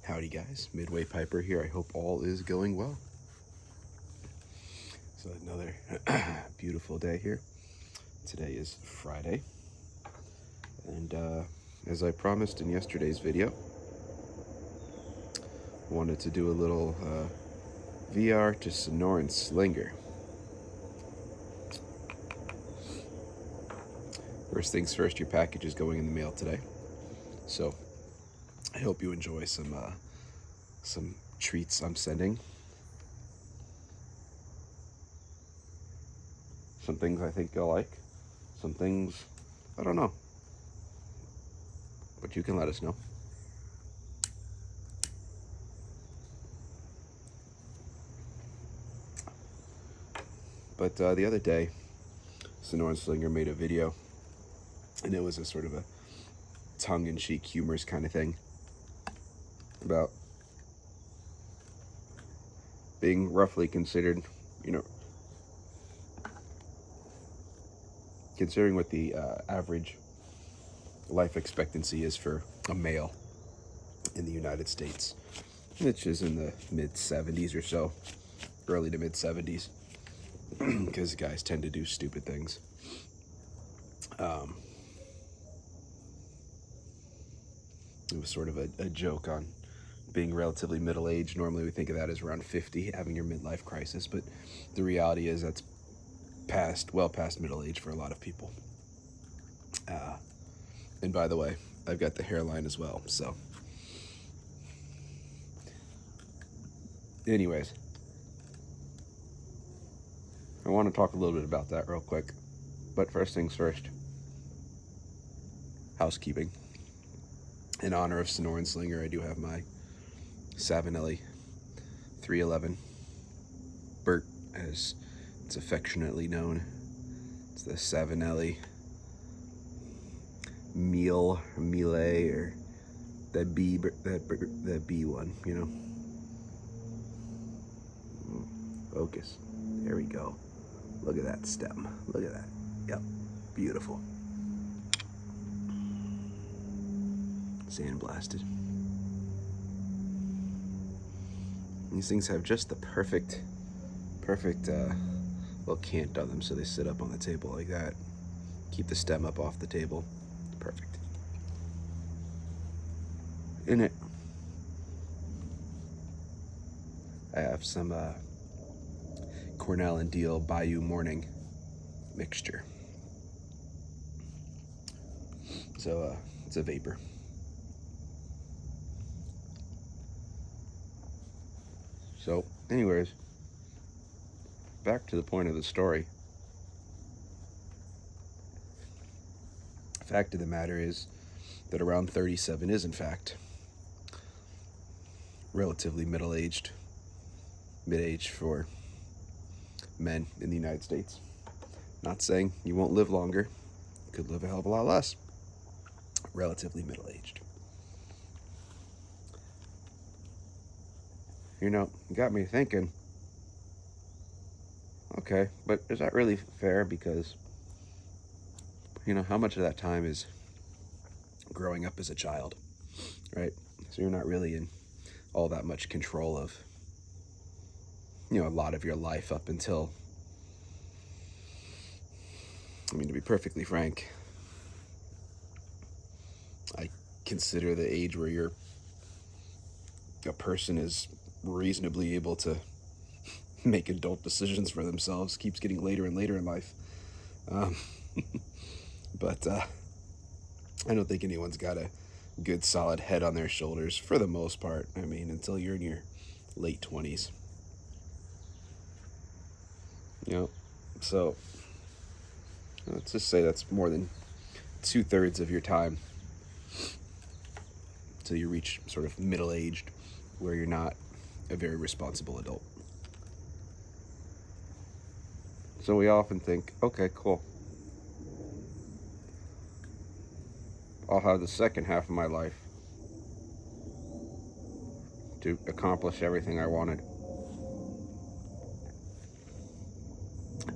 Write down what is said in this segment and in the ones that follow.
Howdy guys, Midway Piper here. I hope all is going well. So another beautiful day here. Today is Friday, and as I promised in yesterday's video, I wanted to do a little VR to Sonoran Slinger. First things first, your package is going in the mail today, so I hope you enjoy some treats I'm sending. Some things I think you'll like, some things I don't know, but you can let us know. But the other day, Sonoran Slinger made a video, and it was a sort of a tongue-in-cheek, humorous kind of thing about being roughly considered, considering what the average life expectancy is for a male in the United States, which is in the mid-70s or so, early to mid-70s, because guys tend to do stupid things. It was sort of a joke on being relatively middle-aged. Normally we think of that as around 50, having your midlife crisis, but the reality is that's well past middle age for a lot of people. And by the way, I've got the hairline as well, so. Anyways, I want to talk a little bit about that real quick, but first things first, housekeeping. In honor of Sonoran Slinger, I do have my Savinelli 311 Bert, as it's affectionately known. It's the Savinelli Mille, or that B one, Focus. There we go. Look at that stem. Look at that. Yep. Beautiful. Sandblasted. These things have just the perfect little cant on them, so they sit up on the table like that. Keep the stem up off the table. Perfect. In it, I have some Cornell and Deal Bayou Morning mixture. So it's a vapor. So, anyways, back to the point of the story. Fact of the matter is that around 37 is, in fact, relatively mid-aged for men in the United States. Not saying you won't live longer. You could live a hell of a lot less. Relatively middle-aged. It got me thinking, okay, but is that really fair? Because, how much of that time is growing up as a child, right? So you're not really in all that much control of, a lot of your life up until, to be perfectly frank, I consider the age where a person is reasonably able to make adult decisions for themselves keeps getting later and later in life. But I don't think anyone's got a good solid head on their shoulders for the most part. Until you're in your late 20s. So let's just say that's more than 2/3 of your time till you reach sort of middle-aged, where you're not a very responsible adult. So we often think, okay, cool. I'll have the second half of my life to accomplish everything I wanted.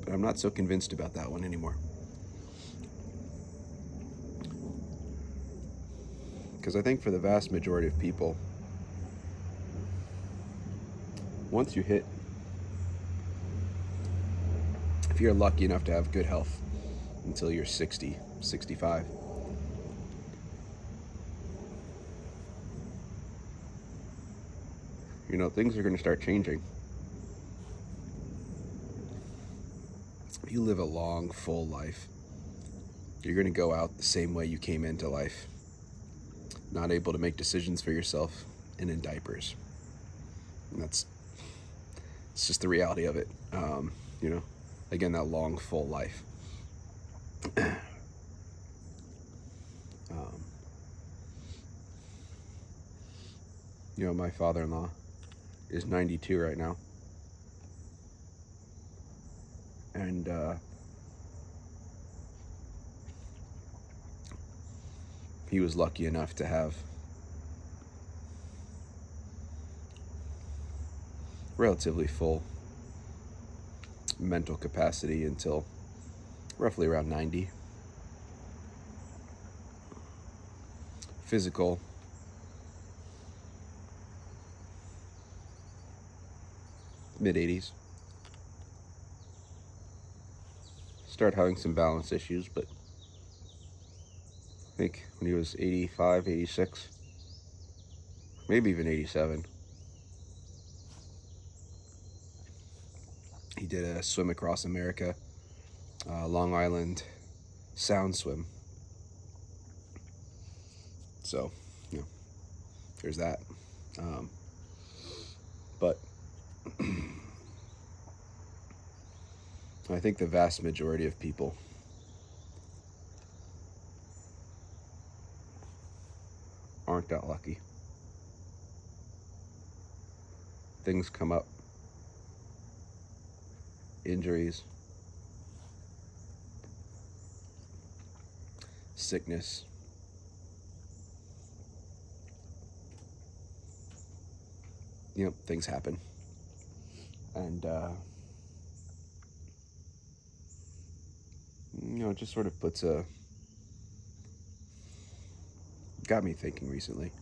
But I'm not so convinced about that one anymore. Because I think for the vast majority of people, once you hit, if you're lucky enough to have good health until you're 60, 65, things are going to start changing. If you live a long, full life, you're going to go out the same way you came into life, not able to make decisions for yourself and in diapers. And it's just the reality of it. Again, that long, full life. My father-in-law is 92 right now. And he was lucky enough to have relatively full mental capacity until roughly around 90. Physical, mid-80s. Started having some balance issues, but I think when he was 85, 86, maybe even 87, he did a swim across America, Long Island Sound swim. So, there's that. But I think the vast majority of people aren't that lucky. Things come up. Injuries. Sickness. Things happen. And, it just sort of got me thinking recently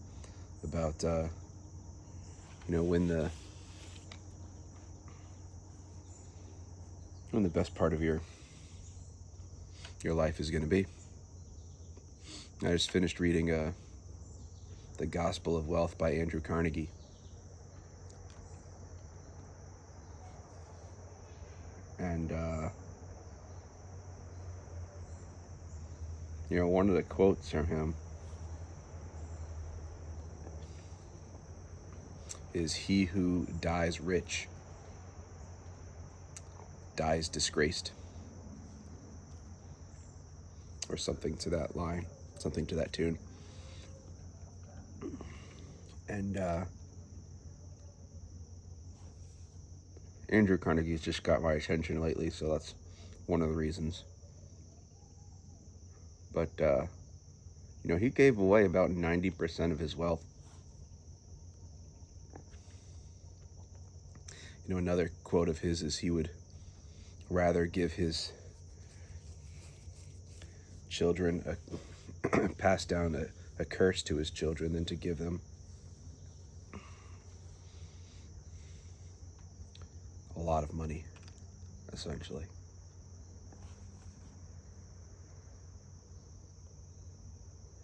about, when the best part of your life is going to be. I just finished reading The Gospel of Wealth by Andrew Carnegie. And, one of the quotes from him is, "He who dies rich dies disgraced," or something to that line, something to that tune. And Andrew Carnegie's just got my attention lately, so that's one of the reasons. But he gave away about 90% of his wealth. Another quote of his is he would rather give his children pass down a curse to his children than to give them a lot of money, essentially.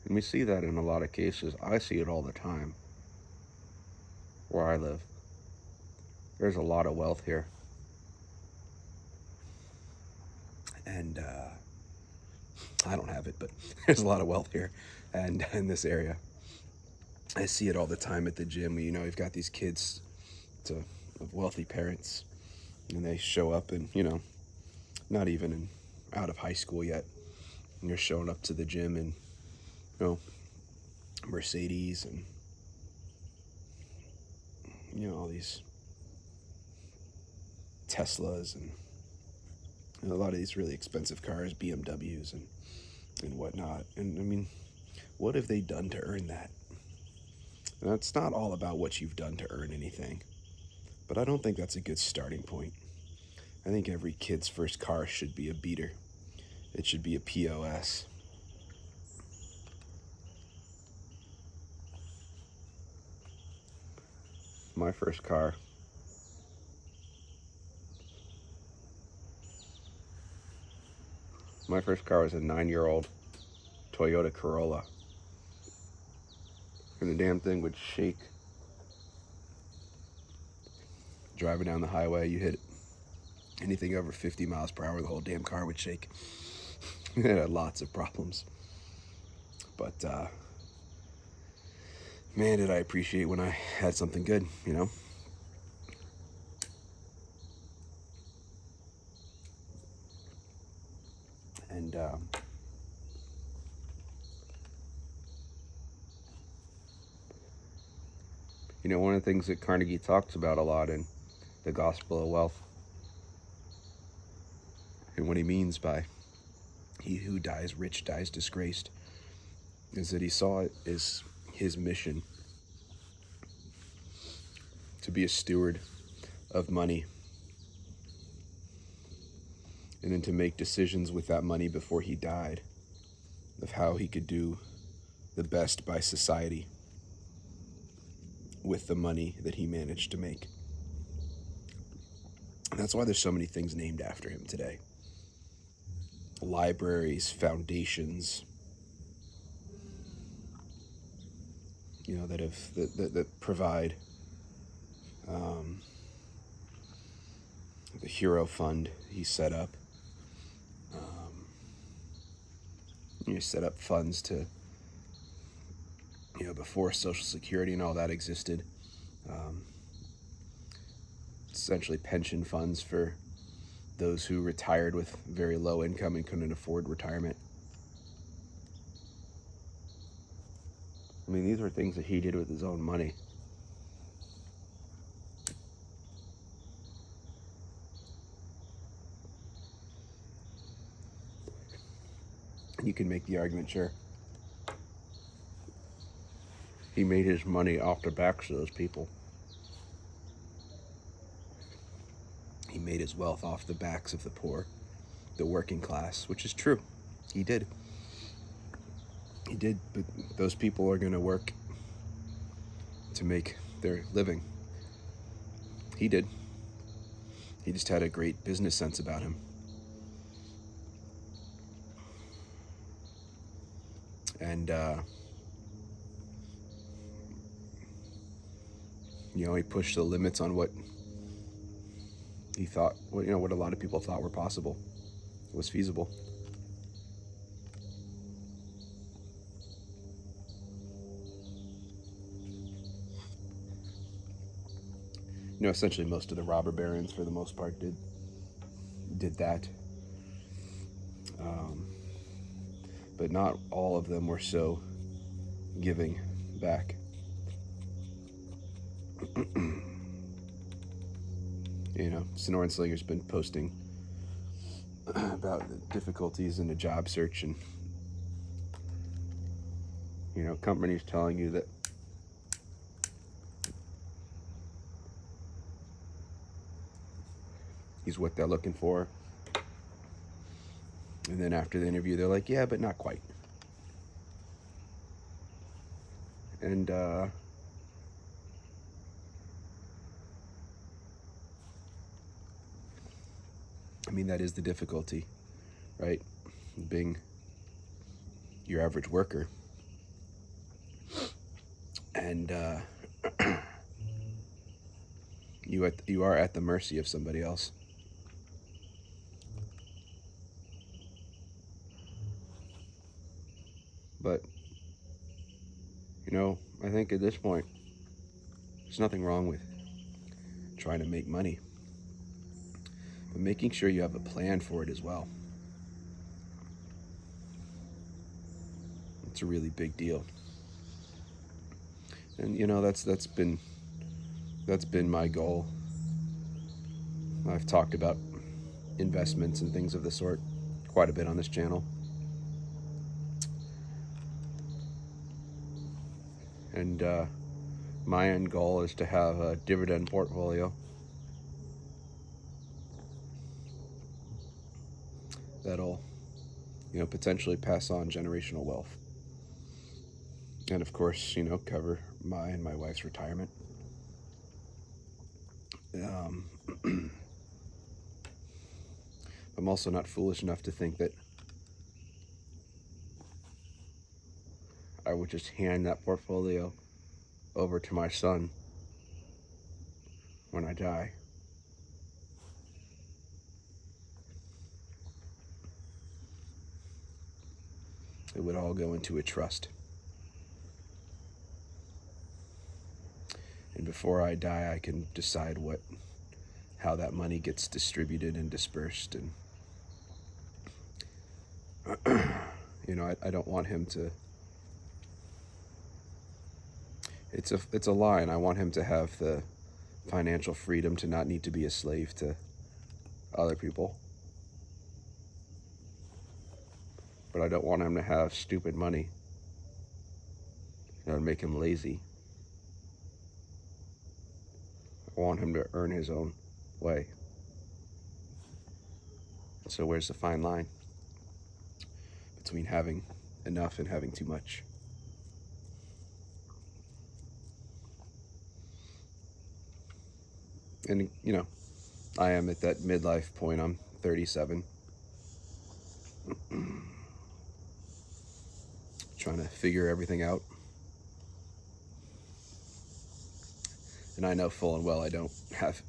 And we see that in a lot of cases. I see it all the time where I live. There's a lot of wealth here. And I don't have it, but there's a lot of wealth here and in this area. I see it all the time at the gym. You've got these kids of wealthy parents, and they show up and, not even out of high school yet. And you're showing up to the gym in, Mercedes and, all these Teslas and a lot of these really expensive cars, BMWs and whatnot. And I mean, what have they done to earn that? And it's not all about what you've done to earn anything, but I don't think that's a good starting point. I think every kid's first car should be a beater. It should be a POS. My first car My first car was a 9-year-old Toyota Corolla. And the damn thing would shake. Driving down the highway, you hit anything over 50 miles per hour, the whole damn car would shake. It had lots of problems. But, man, did I appreciate when I had something good, you know? And, you know, one of the things that Carnegie talks about a lot in The Gospel of Wealth, and what he means by he who dies rich dies disgraced, is that he saw it as his mission to be a steward of money, and then to make decisions with that money before he died of how he could do the best by society with the money that he managed to make. And that's why there's so many things named after him today. Libraries, foundations, you know, that provide the Hero Fund he set up. He set up funds to, you know, before Social Security and all that existed. Essentially pension funds for those who retired with very low income and couldn't afford retirement. I mean, these were things that he did with his own money. You can make the argument, sure, he made his money off the backs of those people. He made his wealth off the backs of the poor, the working class, which is true. He did. He did, but those people are going to work to make their living. He did. He just had a great business sense about him. And, you know, he pushed the limits on what he thought, you know, what a lot of people thought were possible, was feasible. You know, essentially most of the robber barons, for the most part, did that. But not all of them were so giving back. You know, Sonoran Slinger's been posting about the difficulties in a job search, and, you know, companies telling you that he's what they're looking for. And then after the interview, they're like, yeah, but not quite. And, I mean, that is the difficulty, right? Being your average worker. And, you are at the mercy of somebody else. But, you know, I think at this point, there's nothing wrong with trying to make money, but making sure you have a plan for it as well. It's a really big deal. And, you know, that's been my goal. I've talked about investments and things of the sort quite a bit on this channel. And my end goal is to have a dividend portfolio that'll, you know, potentially pass on generational wealth. And of course, you know, cover my and my wife's retirement. I'm also not foolish enough to think that I would just hand that portfolio over to my son when I die. It would all go into a trust. And before I die, I can decide how that money gets distributed and dispersed. And I don't want him to. It's a lie, and I want him to have the financial freedom to not need to be a slave to other people. But I don't want him to have stupid money that would make him lazy. I want him to earn his own way. So where's the fine line between having enough and having too much? And, I am at that midlife point. I'm 37. Trying to figure everything out. And I know full and well I don't have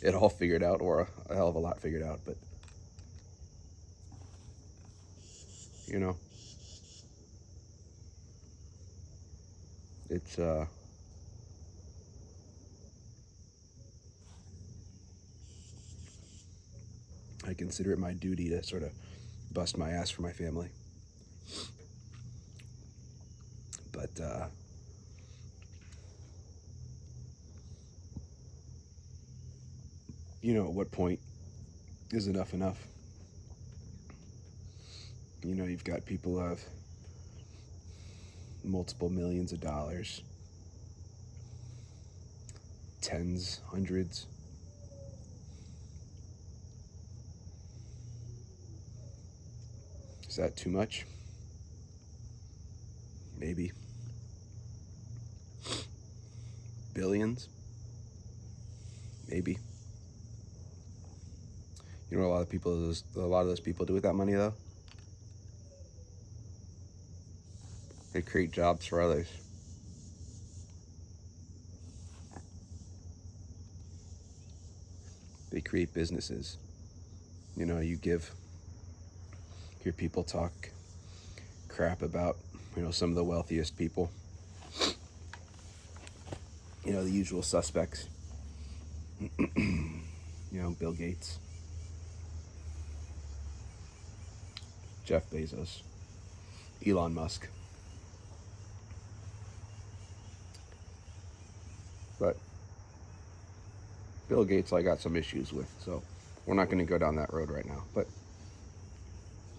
it all figured out, or a hell of a lot figured out, but it's I consider it my duty to sort of bust my ass for my family. But at what point is enough enough? You've got people who have multiple millions of dollars, tens, hundreds. Is that too much? Maybe. Billions? Maybe. You know what a lot of those people do with that money, though? They create jobs for others. They create businesses. You hear people talk crap about, some of the wealthiest people. The usual suspects. Bill Gates, Jeff Bezos, Elon Musk. But Bill Gates I got some issues with, so we're not going to go down that road right now. But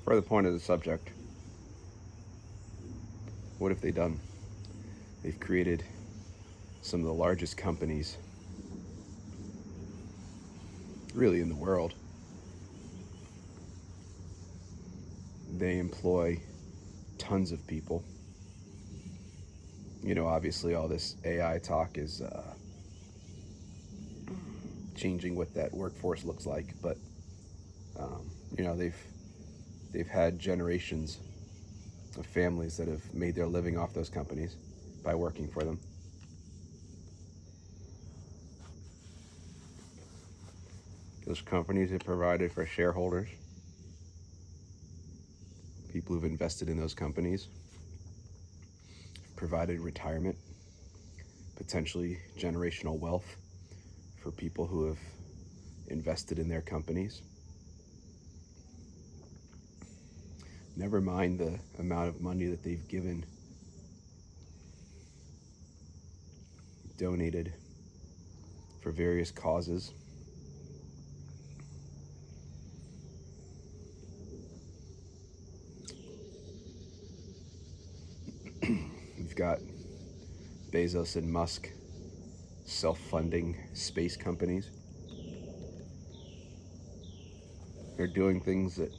for the point of the subject, what have they done? They've created some of the largest companies really in the world. They employ tons of people. Obviously all this AI talk is changing what that workforce looks like, but they've had generations of families that have made their living off those companies by working for them. Those companies have provided for shareholders, people who've invested in those companies, provided retirement, potentially generational wealth for people who have invested in their companies. Never mind the amount of money that they've given, donated for various causes. You've got Bezos and Musk self-funding space companies. They're doing things that,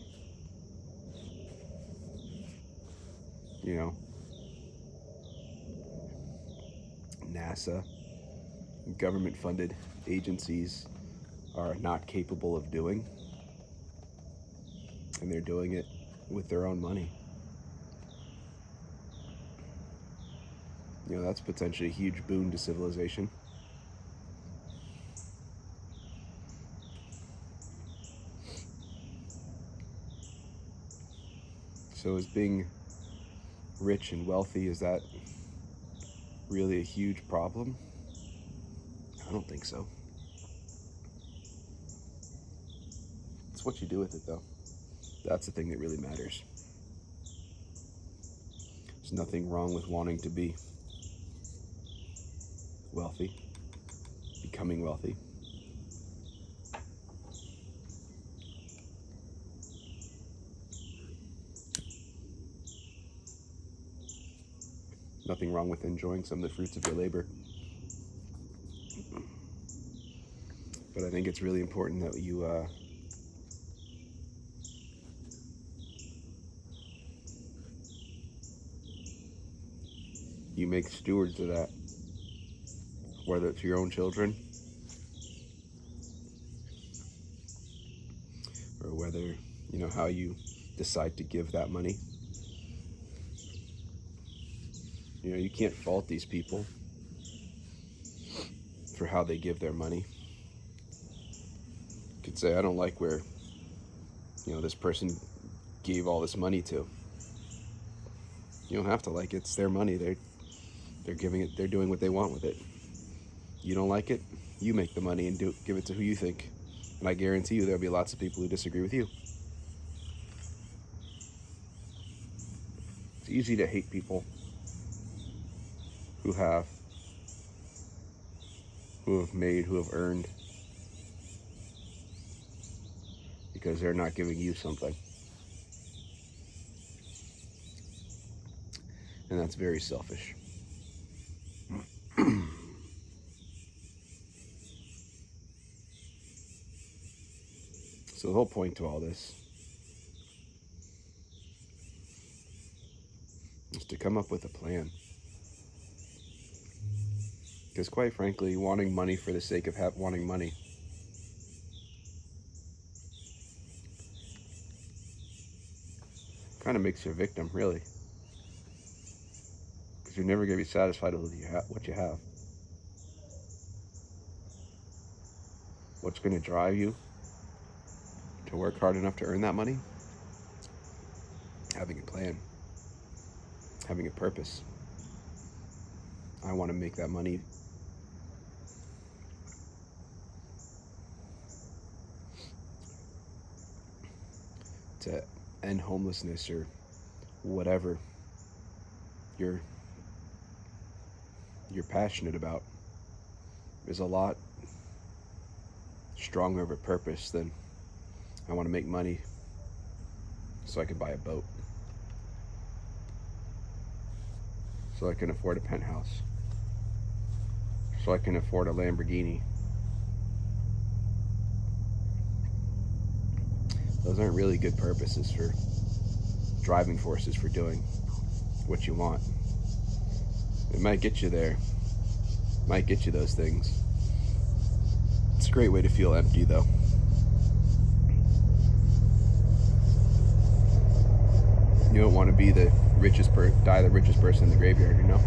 NASA, government-funded agencies are not capable of doing. And they're doing it with their own money. You know, that's potentially a huge boon to civilization. So is being rich and wealthy, is that really a huge problem? I don't think so. It's what you do with it, though. That's the thing that really matters. There's nothing wrong with wanting to be wealthy, becoming wealthy. Nothing wrong with enjoying some of the fruits of your labor. But I think it's really important that you make stewards of that, whether it's your own children or whether, you know, how you decide to give that money. You know, you can't fault these people for how they give their money. You could say, I don't like where, you know, this person gave all this money to. You don't have to like it. It's their money. They're giving it. They're doing what they want with it. You don't like it, you make the money and give it to who you think. And I guarantee you there'll be lots of people who disagree with you. It's easy to hate people who have earned, because they're not giving you something. And that's very selfish. So the whole point to all this is to come up with a plan. Because quite frankly, wanting money for the sake of wanting money kind of makes you a victim, really. Because you're never going to be satisfied with what you have. What's going to drive you to work hard enough to earn that money? Having a plan. Having a purpose. I want to make that money to end homelessness or whatever you're passionate about. Is a lot stronger of a purpose than I want to make money so I can buy a boat, so I can afford a penthouse, so I can afford a Lamborghini. Those aren't really good purposes for driving forces for doing what you want. It might get you there, might get you those things. It's a great way to feel empty, though. You don't want to be the richest person in the graveyard, you know?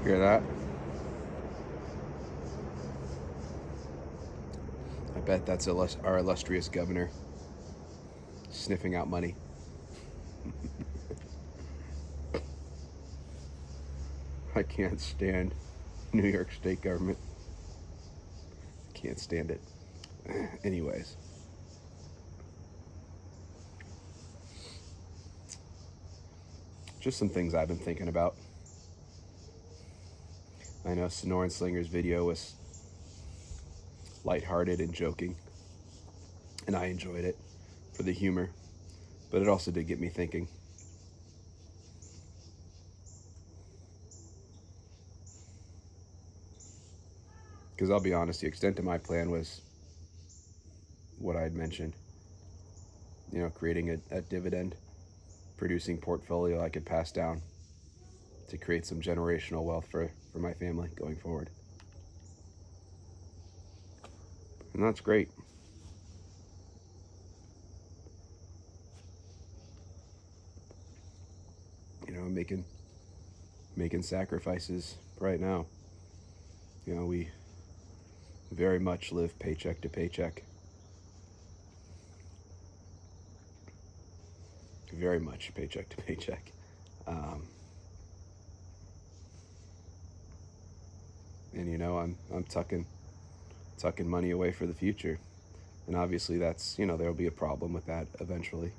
Hear that? I bet that's our illustrious governor sniffing out money. I can't stand New York State government. Can't stand it. Anyways. Just some things I've been thinking about. I know Sonoran Slinger's video was lighthearted and joking, and I enjoyed it for the humor, but it also did get me thinking. Because I'll be honest, the extent of my plan was what I had mentioned. creating a dividend producing portfolio I could pass down to create some generational wealth for my family going forward. And that's great. Making sacrifices right now. We very much live paycheck to paycheck. Very much paycheck to paycheck. And I'm tucking money away for the future. And obviously that's, there'll be a problem with that eventually.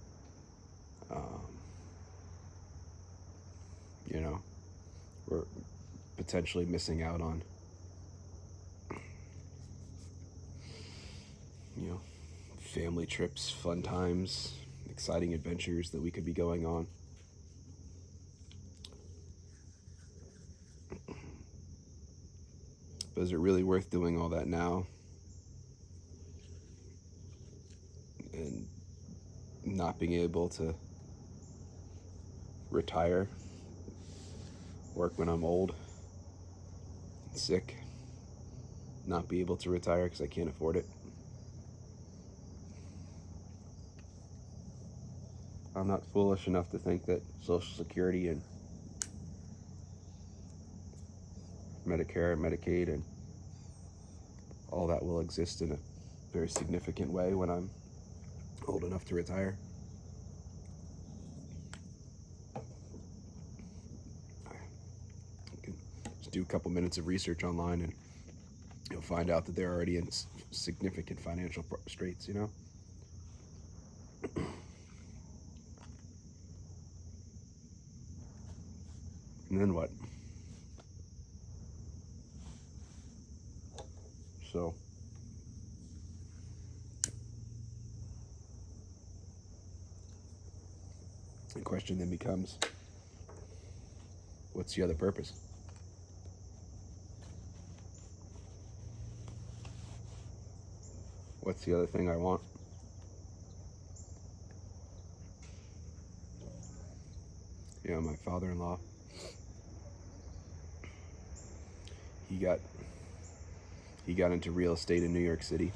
We're potentially missing out on, family trips, fun times, exciting adventures that we could be going on. But is it really worth doing all that now and not being able to retire, work when I'm old, sick, not be able to retire because I can't afford it? I'm not foolish enough to think that Social Security and Medicare and Medicaid and all that will exist in a very significant way when I'm old enough to retire. You can just do a couple minutes of research online and you'll find out that they're already in significant financial straits, And then what? So, the question then becomes, what's the other purpose? What's the other thing I want? My father-in-law, he got into real estate in New York City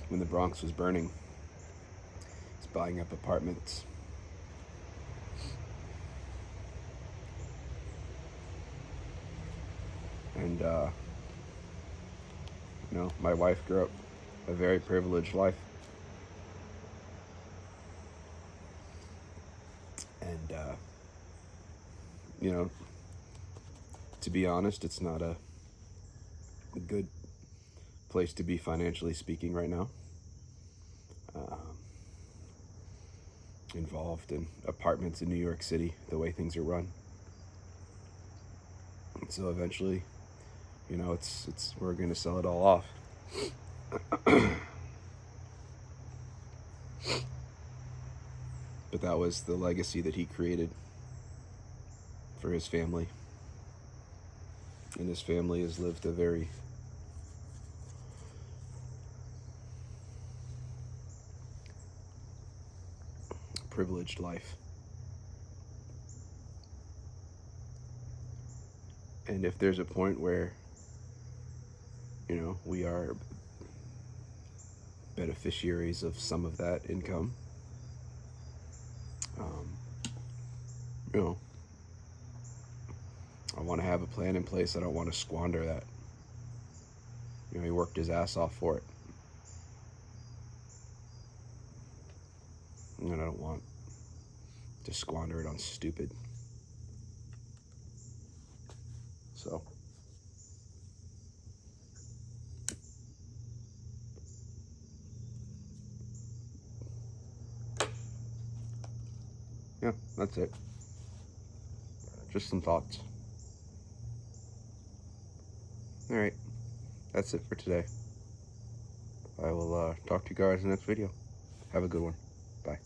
when the Bronx was burning. He's buying up apartments. And my wife grew up a very privileged life. And to be honest, it's not a good place to be financially speaking right now. Involved in apartments in New York City, the way things are run. And so eventually, we're going to sell it all off. But that was the legacy that he created for his family. And his family has lived a very privileged life. And if there's a point where, we are beneficiaries of some of that income, I want to have a plan in place. I don't want to squander that. He worked his ass off for it. And I don't want to squander it on stupid. So, yeah, that's it. Just some thoughts. All right, that's it for today. I will talk to you guys in the next video. Have a good one. Bye.